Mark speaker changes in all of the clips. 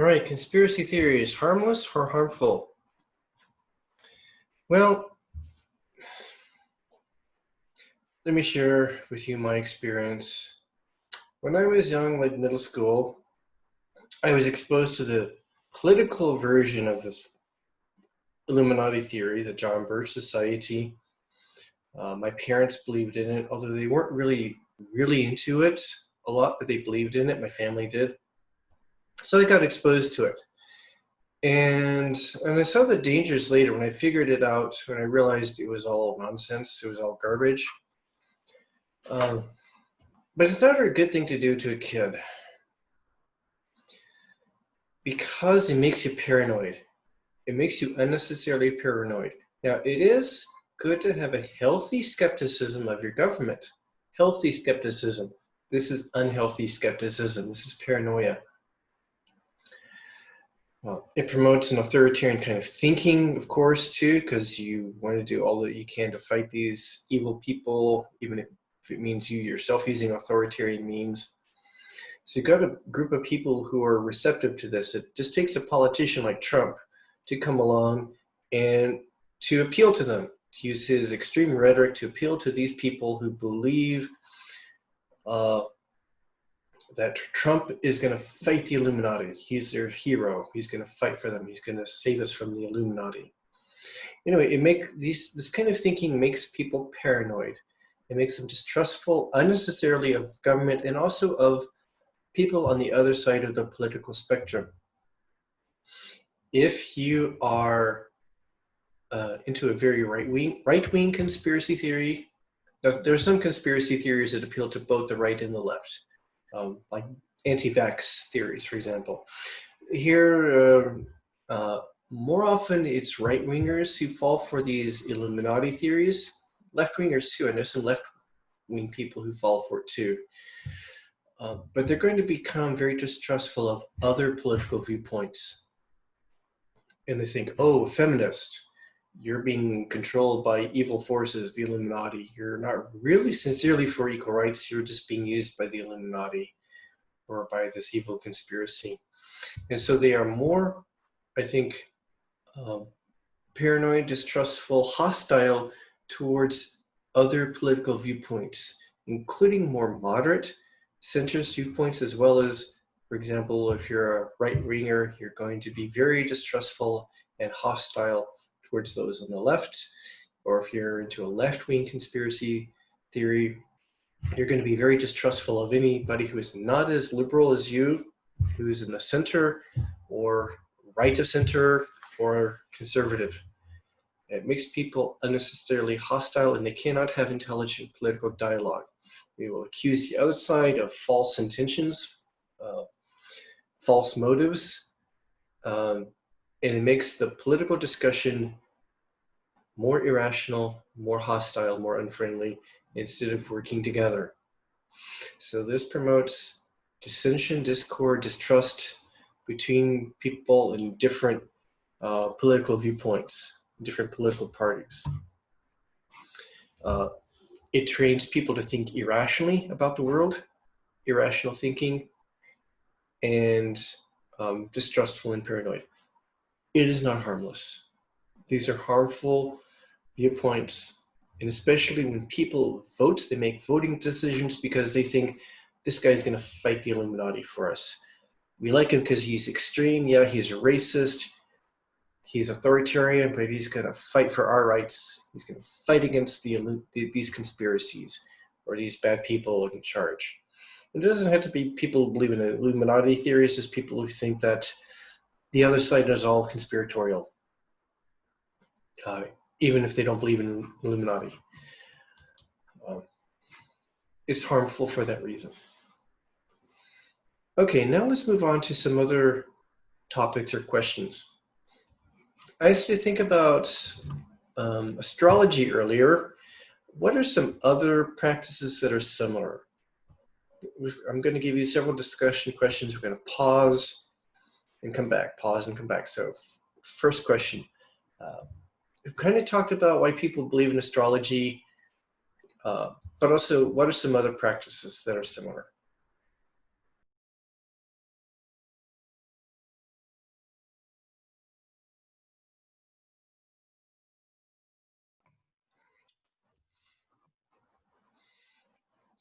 Speaker 1: All right, conspiracy theories, harmless or harmful? Well, let me share with you my experience. When I was young, like middle school, I was exposed to the political version of this Illuminati theory, the John Birch Society. My parents believed in it, although they weren't really into it a lot, but they believed in it. My family did. So I got exposed to it. And I saw the dangers later when I figured it out, when I realized it was all nonsense, it was all garbage. Um, but it's not a good thing to do to a kid because it makes you paranoid. It makes you unnecessarily paranoid. Now, it is good to have a healthy skepticism of your government. Healthy skepticism. This is unhealthy skepticism. This is paranoia. Well, it promotes an authoritarian kind of thinking, of course, too, because you want to do all that you can to fight these evil people, even if it means you yourself using authoritarian means. So you've got a group of people who are receptive to this. It just takes a politician like Trump to come along and to appeal to them, to use his extreme rhetoric to appeal to these people who believe that Trump is going to fight the Illuminati. He's their hero. He's going to fight for them. He's going to save us from the Illuminati. Anyway, this kind of thinking makes people paranoid. It makes them distrustful unnecessarily of government and also of people on the other side of the political spectrum. If you are into a very right-wing conspiracy theory, there are some conspiracy theories that appeal to both the right and the left, like anti-vax theories, for example. Here, more often it's right-wingers who fall for these Illuminati theories. Left-wingers too. I know some left-wing people who fall for it too. But they're going to become very distrustful of other political viewpoints. And they think, oh, feminist, you're being controlled by evil forces, the Illuminati. You're not really sincerely for equal rights. You're just being used by the Illuminati or by this evil conspiracy. And so they are more, I think, paranoid, distrustful, hostile towards other political viewpoints, including more moderate centrist viewpoints, as well as, for example, if you're a right-winger, you're going to be very distrustful and hostile towards those on the left. Or if you're into a left-wing conspiracy theory, you're going to be very distrustful of anybody who is not as liberal as you, who's in the center or right of center or conservative. It makes people unnecessarily hostile and they cannot have intelligent political dialogue. They will accuse the other side of false intentions, false motives, and it makes the political discussion more irrational, more hostile, more unfriendly, instead of working together. So this promotes dissension, discord, distrust between people in different political viewpoints, different political parties. It trains people to think irrationally about the world, irrational thinking, and distrustful and paranoid. It is not harmless. These are harmful viewpoints, and especially when people vote, they make voting decisions because they think this guy's going to fight the Illuminati for us. We like him because he's extreme. Yeah, he's a racist. He's authoritarian, but he's going to fight for our rights. He's going to fight against these conspiracies or these bad people in charge. It doesn't have to be people who believe in Illuminati theories, just people who think that the other side is all conspiratorial, even if they don't believe in Illuminati. It's harmful for that reason. Okay, now let's move on to some other topics or questions. I asked you to think about astrology earlier. What are some other practices that are similar? I'm going to give you several discussion questions. We're going to pause and come back, pause and come back. So first question, we've kind of talked about why people believe in astrology, but also what are some other practices that are similar?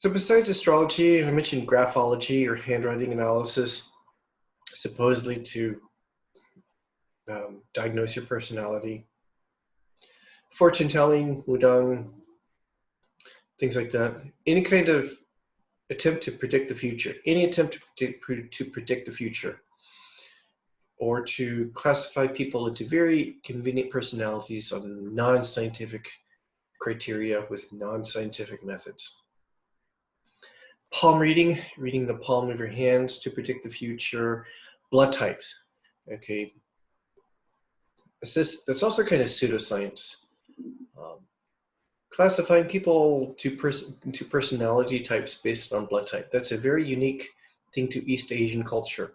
Speaker 1: So besides astrology, I mentioned graphology or handwriting analysis, supposedly to diagnose your personality. Fortune telling, wudang, things like that. Any kind of attempt to predict the future, any attempt to predict the future, or to classify people into very convenient personalities on non-scientific criteria with non-scientific methods. Palm reading, reading the palm of your hands to predict the future. Blood types, okay. That's also kind of pseudoscience. Um, Classifying people to personality types based on blood type. That's a very unique thing to East Asian culture.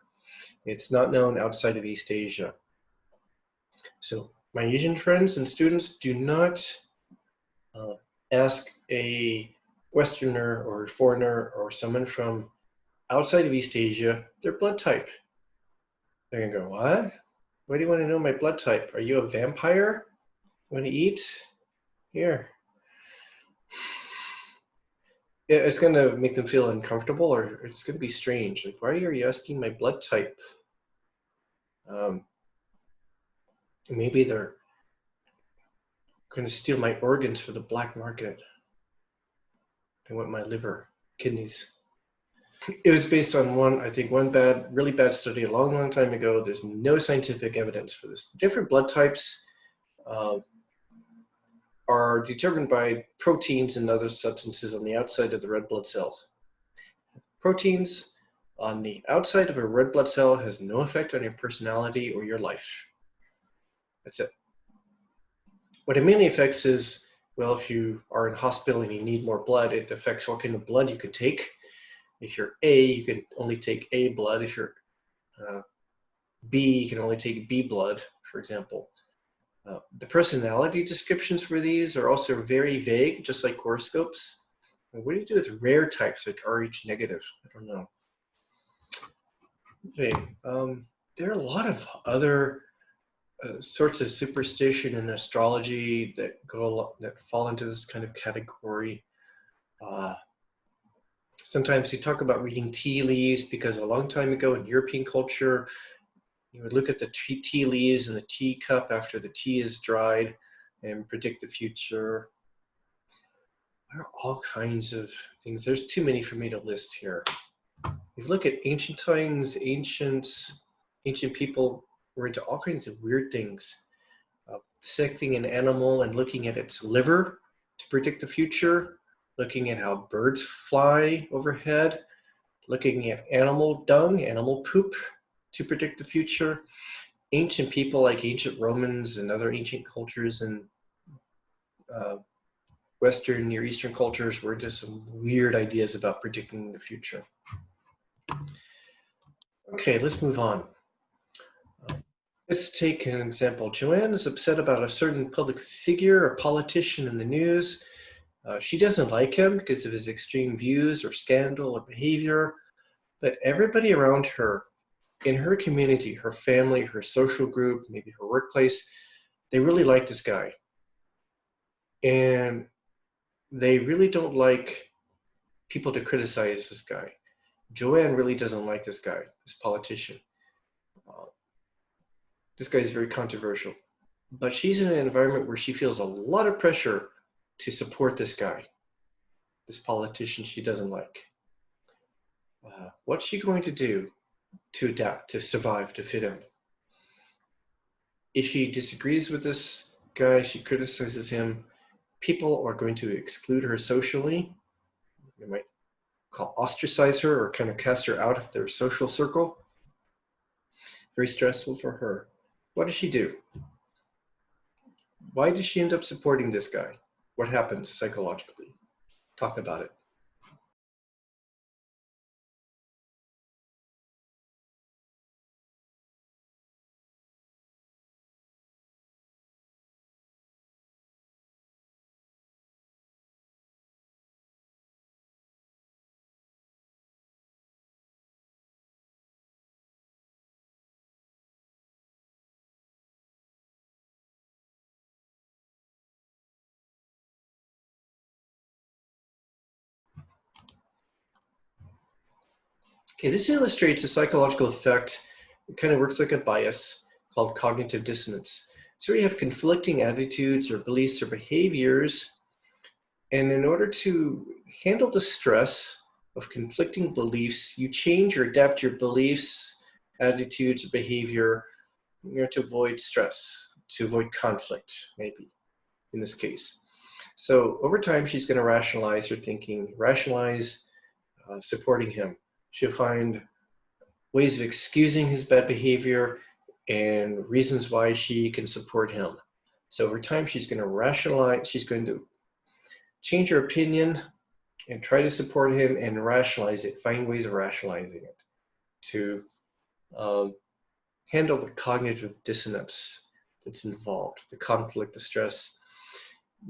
Speaker 1: It's not known outside of East Asia. So my Asian friends and students, do not ask a Westerner or foreigner or someone from outside of East Asia their blood type. They're gonna go, what? Why do you want to know my blood type? Are you a vampire? Want to eat? Here. It's going to make them feel uncomfortable, or it's going to be strange. Like, why are you asking my blood type? Maybe they're going to steal my organs for the black market. They want my liver, kidneys. It was based on one really bad study a long, long time ago. There's no scientific evidence for this. Different blood types are determined by proteins and other substances on the outside of the red blood cells. Proteins on the outside of a red blood cell has no effect on your personality or your life. That's it. What it mainly affects is, well, if you are in hospital and you need more blood, it affects what kind of blood you can take. If you're A, you can only take A blood. If you're B, you can only take B blood, for example. The personality descriptions for these are also very vague, just like horoscopes. What do you do with rare types like Rh negative? I don't know. Okay, there are a lot of other sorts of superstition and astrology that fall into this kind of category. Sometimes you talk about reading tea leaves because a long time ago in European culture, you would look at the tea leaves in the teacup after the tea is dried and predict the future. There are all kinds of things. There's too many for me to list here. If you look at ancient times, ancient people were into all kinds of weird things. Dissecting an animal and looking at its liver to predict the future, looking at how birds fly overhead, looking at animal dung, animal poop to predict the future. Ancient people like ancient Romans and other ancient cultures and Western, Near Eastern cultures were into some weird ideas about predicting the future. Okay, let's move on. Let's take an example. Joanne is upset about a certain public figure, a politician in the news. She doesn't like him because of his extreme views or scandal or behavior, but everybody around her, in her community, her family, her social group, maybe her workplace, they really like this guy. And they really don't like people to criticize this guy. Joanne really doesn't like this guy, this politician. This guy is very controversial. But she's in an environment where she feels a lot of pressure to support this guy, this politician she doesn't like. What's she going to do to adapt, to survive, to fit in? If she disagrees with this guy, she criticizes him, people are going to exclude her socially. They might ostracize her or kind of cast her out of their social circle. Very stressful for her. What does she do? Why does she end up supporting this guy? What happens psychologically? Talk about it. Okay, this illustrates a psychological effect. It kind of works like a bias called cognitive dissonance. So you have conflicting attitudes or beliefs or behaviors, and in order to handle the stress of conflicting beliefs, you change or adapt your beliefs, attitudes, behavior, to avoid stress, to avoid conflict, maybe in this case. So over time, she's going to rationalize her thinking, rationalize supporting him. She'll find ways of excusing his bad behavior and reasons why she can support him. So over time, she's going to rationalize, she's going to change her opinion and try to support him and rationalize it, find ways of rationalizing it to handle the cognitive dissonance that's involved, the conflict, the stress,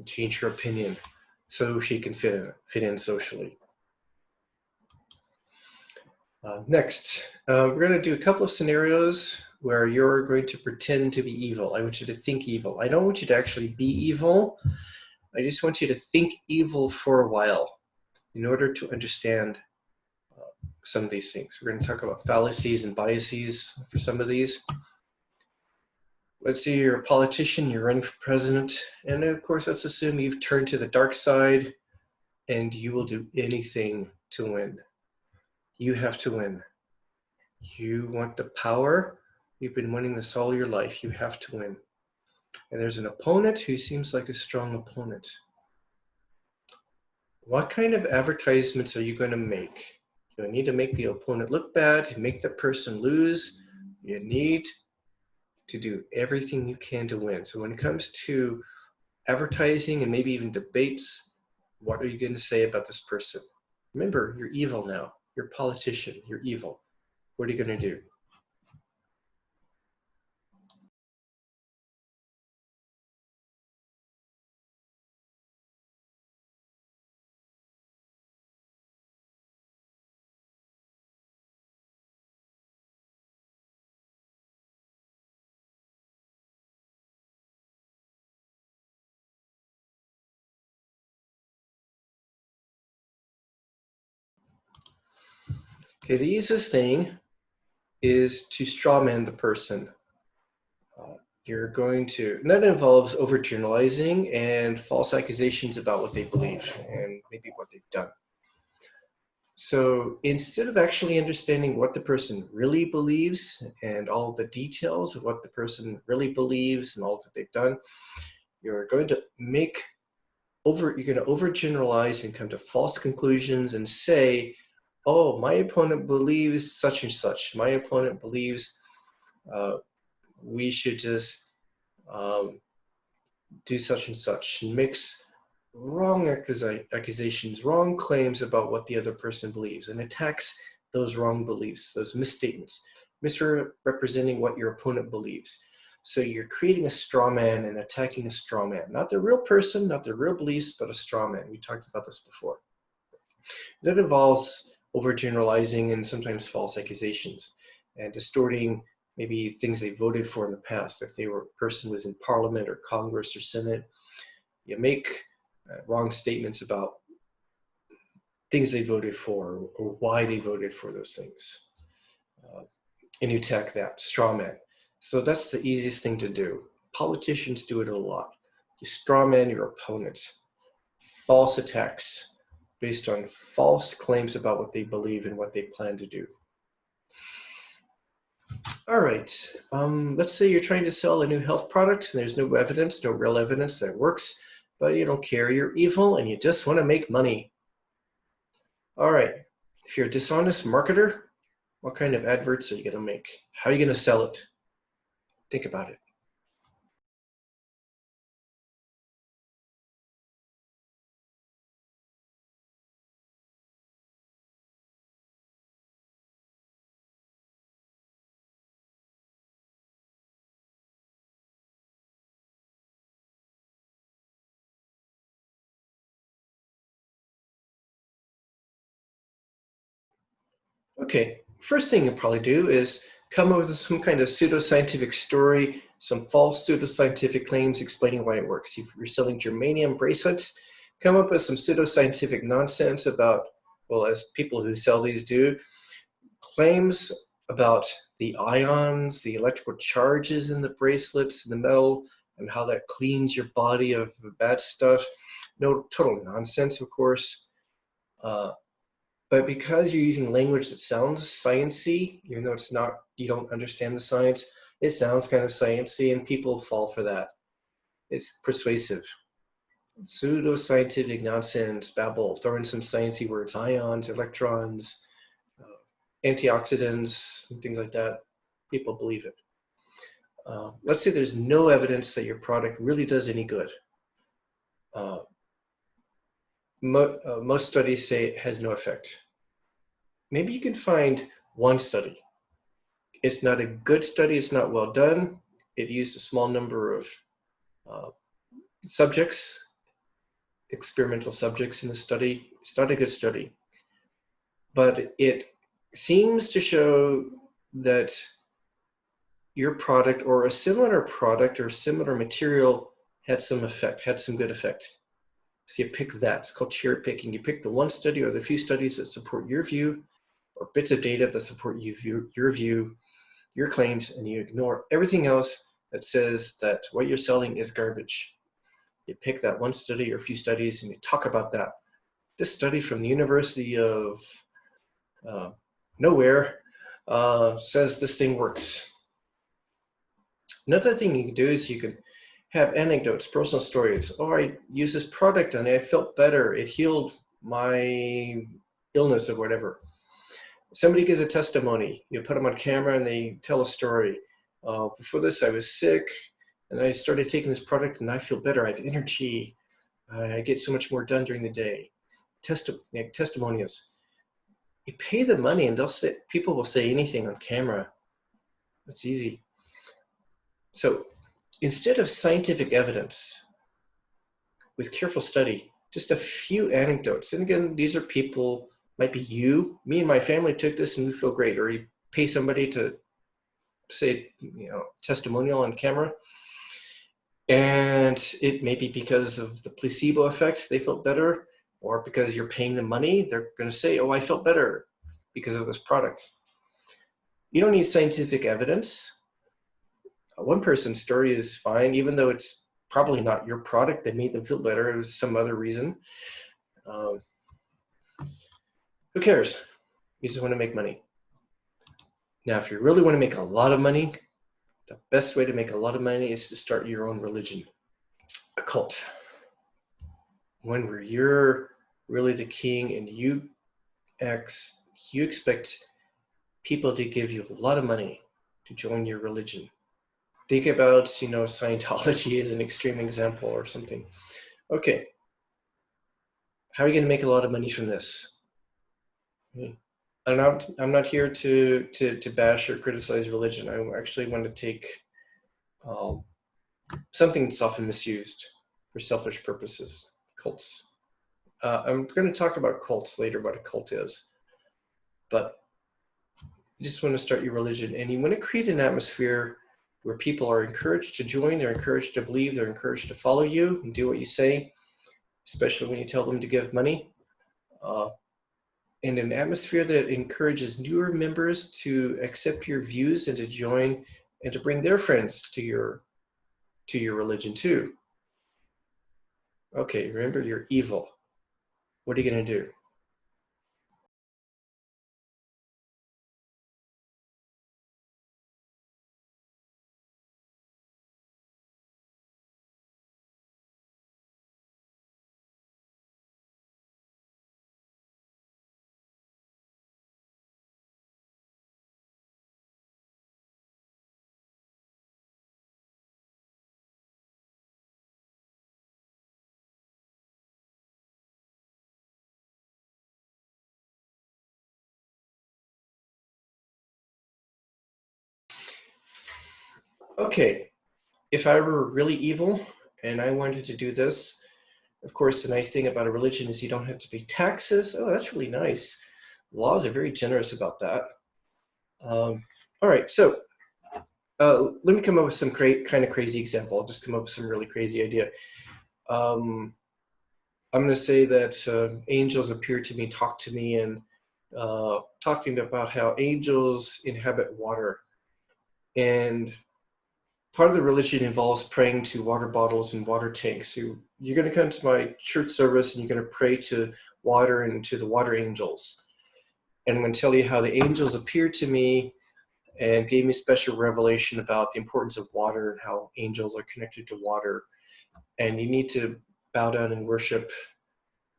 Speaker 1: change her opinion so she can fit in socially. Next, we're going to do a couple of scenarios where you're going to pretend to be evil. I want you to think evil. I don't want you to actually be evil. I just want you to think evil for a while in order to understand some of these things. We're going to talk about fallacies and biases for some of these. Let's say you're a politician, you're running for president, and of course, let's assume you've turned to the dark side and you will do anything to win. You have to win. You want the power. You've been winning this all your life. You have to win. And there's an opponent who seems like a strong opponent. What kind of advertisements are you going to make? You need to make the opponent look bad, make the person lose. You need to do everything you can to win. So when it comes to advertising and maybe even debates, what are you going to say about this person? Remember, you're evil now. You're a politician. You're evil. What are you going to do? Okay, the easiest thing is to strawman the person. You're going to, and that involves overgeneralizing and false accusations about what they believe and maybe what they've done. So instead of actually understanding what the person really believes and all the details of what the person really believes and all that they've done, you're going to overgeneralize and come to false conclusions and say, oh, my opponent believes such and such. My opponent believes we should just do such and such, and makes wrong accusations, wrong claims about what the other person believes, and attacks those wrong beliefs, those misstatements, misrepresenting what your opponent believes. So you're creating a straw man and attacking a straw man, not the real person, not the real beliefs, but a straw man. We talked about this before. That involves overgeneralizing and sometimes false accusations and distorting maybe things they voted for in the past. If a person was in Parliament or Congress or Senate, you make wrong statements about things they voted for or why they voted for those things. And you attack that, straw man. So that's the easiest thing to do. Politicians do it a lot. You straw man your opponents. False attacks based on false claims about what they believe and what they plan to do. All right, let's say you're trying to sell a new health product and there's no evidence, no real evidence that it works, but you don't care, you're evil and you just want to make money. All right, if you're a dishonest marketer, what kind of adverts are you going to make? How are you going to sell it? Think about it. Okay, first thing you'll probably do is come up with some kind of pseudoscientific story, some false pseudoscientific claims explaining why it works. If you're selling germanium bracelets, come up with some pseudoscientific nonsense about, well, as people who sell these do, claims about the ions, the electrical charges in the bracelets, in the metal, and how that cleans your body of bad stuff. No, total nonsense, of course. But because you're using language that sounds sciencey, even though it's not, you don't understand the science, it sounds kind of sciencey, and people fall for that. It's persuasive. Pseudo-scientific nonsense, babble, throw in some sciencey words, ions, electrons, antioxidants, and things like that. People believe it. Let's say there's no evidence that your product really does any good. Most studies say it has no effect. Maybe you can find one study. It's not a good study, it's not well done. It used a small number of subjects, experimental subjects in the study. It's not a good study. But it seems to show that your product or a similar product or similar material had some effect, had some good effect. So you pick that. It's called cherry picking. You pick the one study or the few studies that support your view, or bits of data that support your view, your claims, and you ignore everything else that says that what you're selling is garbage. You pick that one study or a few studies and you talk about that. This study from the University of nowhere says this thing works. Another thing you can do is you can have anecdotes, personal stories. Oh, I used this product and I felt better. It healed my illness or whatever. Somebody gives a testimony. You put them on camera and they tell a story. Before this, I was sick and I started taking this product and I feel better. I have energy. I get so much more done during the day. Testimonials. You pay the money and people will say anything on camera. It's easy. So instead of scientific evidence with careful study, just a few anecdotes. And again, these are people, might be you, me and my family took this and we feel great. Or you pay somebody to say, testimonial on camera. And it may be because of the placebo effect, they felt better, or because you're paying them money, they're going to say, oh, I felt better because of this product. You don't need scientific evidence. One person's story is fine, even though it's probably not your product that made them feel better. It was some other reason. Who cares? You just want to make money. Now, if you really want to make a lot of money, the best way to make a lot of money is to start your own religion, a cult. One where you're really the king and you expect people to give you a lot of money to join your religion. Think about, Scientology as an extreme example or something. Okay, how are you going to make a lot of money from this? I'm not here to bash or criticize religion. I actually want to take something that's often misused for selfish purposes, cults. I'm going to talk about cults later, what a cult is. But you just want to start your religion, and you want to create an atmosphere where people are encouraged to join, they're encouraged to believe, they're encouraged to follow you and do what you say, especially when you tell them to give money. And an atmosphere that encourages newer members to accept your views and to join and to bring their friends to your religion too. Okay, remember, you're evil. What are you going to do? Okay, if I were really evil and I wanted to do this, of course, the nice thing about a religion is you don't have to pay taxes. Oh, that's really nice. Laws are very generous about that. All right, so let me come up with some kind of crazy example. I'll just come up with some really crazy idea. I'm going to say that angels appeared to me, talked to me, and talking about how angels inhabit water. And part of the religion involves praying to water bottles and water tanks. So you're going to come to my church service and you're going to pray to water and to the water angels. And I'm going to tell you how the angels appeared to me and gave me special revelation about the importance of water and how angels are connected to water. And you need to bow down and worship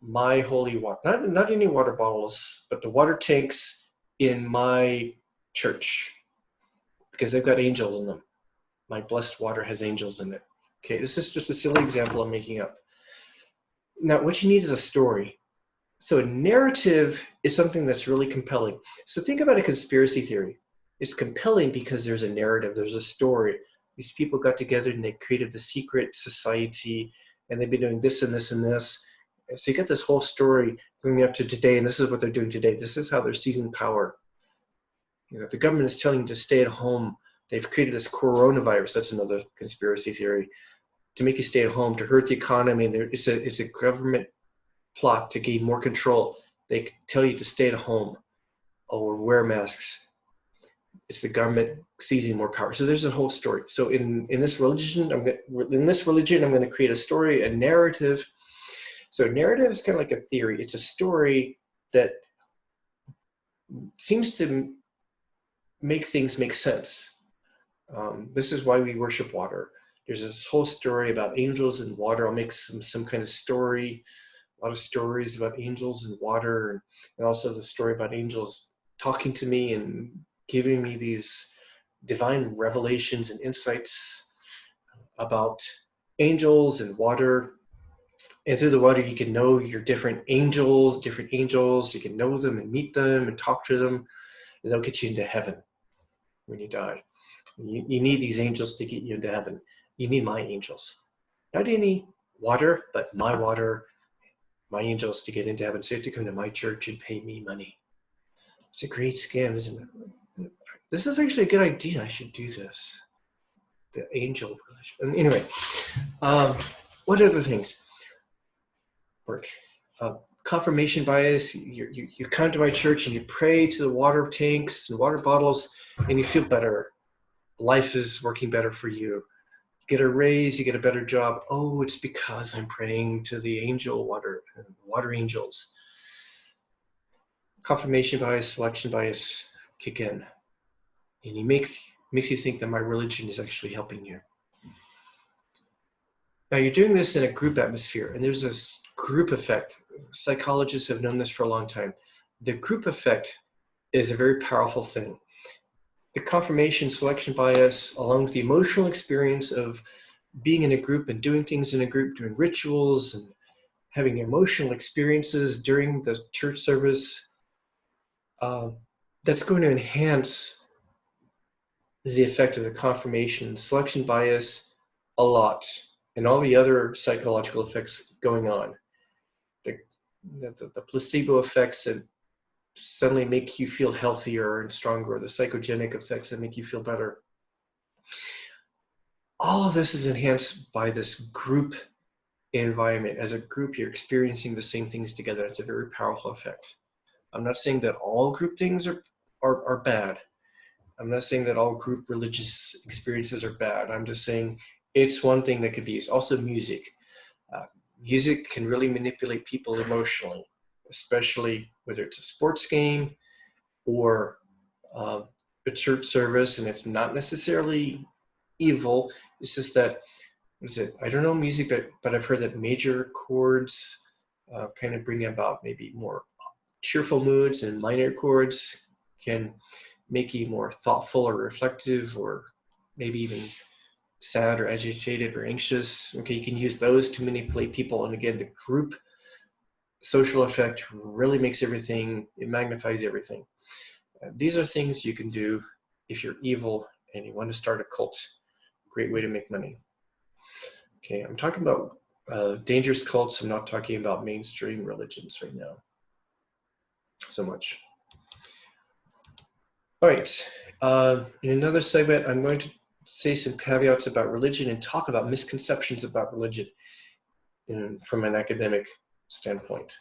Speaker 1: my holy water, not any water bottles, but the water tanks in my church, because they've got angels in them. My blessed water has angels in it. Okay, this is just a silly example I'm making up. Now, what you need is a story. So a narrative is something that's really compelling. So think about a conspiracy theory. It's compelling because there's a narrative, there's a story. These people got together and they created the secret society, and they've been doing this and this and this. So you get this whole story bringing up to today, and this is what they're doing today. This is how they're seizing power. You know, the government is telling you to stay at home. They've created this coronavirus. That's another conspiracy theory, to make you stay at home, to hurt the economy. It's a government plot to gain more control. They tell you to stay at home or wear masks. It's the government seizing more power. So there's a whole story. So in this religion, I'm going to create a story, a narrative. So a narrative is kind of like a theory. It's a story that seems to make things make sense. This is why we worship water. There's this whole story about angels and water. I'll make some kind of story, a lot of stories about angels and water, and also the story about angels talking to me and giving me these divine revelations and insights about angels and water. And through the water, you can know your different angels. You can know them and meet them and talk to them, and they'll get you into heaven when you die. You need these angels to get you into heaven. You need my angels. Not any water, but my water, my angels to get into heaven. So you have to come to my church and pay me money. It's a great scam, isn't it? This is actually a good idea. I should do this. The angel religion. Anyway, what other things work? Confirmation bias. You come to my church and you pray to the water tanks and water bottles, and you feel better. Life is working better for you. You get a raise, you get a better job. Oh, it's because I'm praying to the water angels. Confirmation bias, selection bias kick in. And makes you think that my religion is actually helping you. Now you're doing this in a group atmosphere, and there's this group effect. Psychologists have known this for a long time. The group effect is a very powerful thing. The confirmation selection bias, along with the emotional experience of being in a group and doing things in a group, doing rituals and having emotional experiences during the church service, that's going to enhance the effect of the confirmation selection bias a lot, and all the other psychological effects going on. The placebo effects that suddenly make you feel healthier and stronger, the psychogenic effects that make you feel better. All of this is enhanced by this group environment. As a group, you're experiencing the same things together. It's a very powerful effect. I'm not saying that all group things are bad. I'm not saying that all group religious experiences are bad. I'm just saying it's one thing that could be used. Also music. Music can really manipulate people emotionally, especially whether it's a sports game or a church service, and it's not necessarily evil. It's just that, I don't know music, but I've heard that major chords kind of bring about maybe more cheerful moods, and minor chords can make you more thoughtful or reflective, or maybe even sad or agitated or anxious. Okay, you can use those to manipulate people. And again, the group social effect really makes everything, it magnifies everything. These are things you can do if you're evil and you want to start a cult. Great way to make money. Okay, I'm talking about dangerous cults. I'm not talking about mainstream religions right now so much. All right, in another segment, I'm going to say some caveats about religion and talk about misconceptions about religion from an academic standpoint.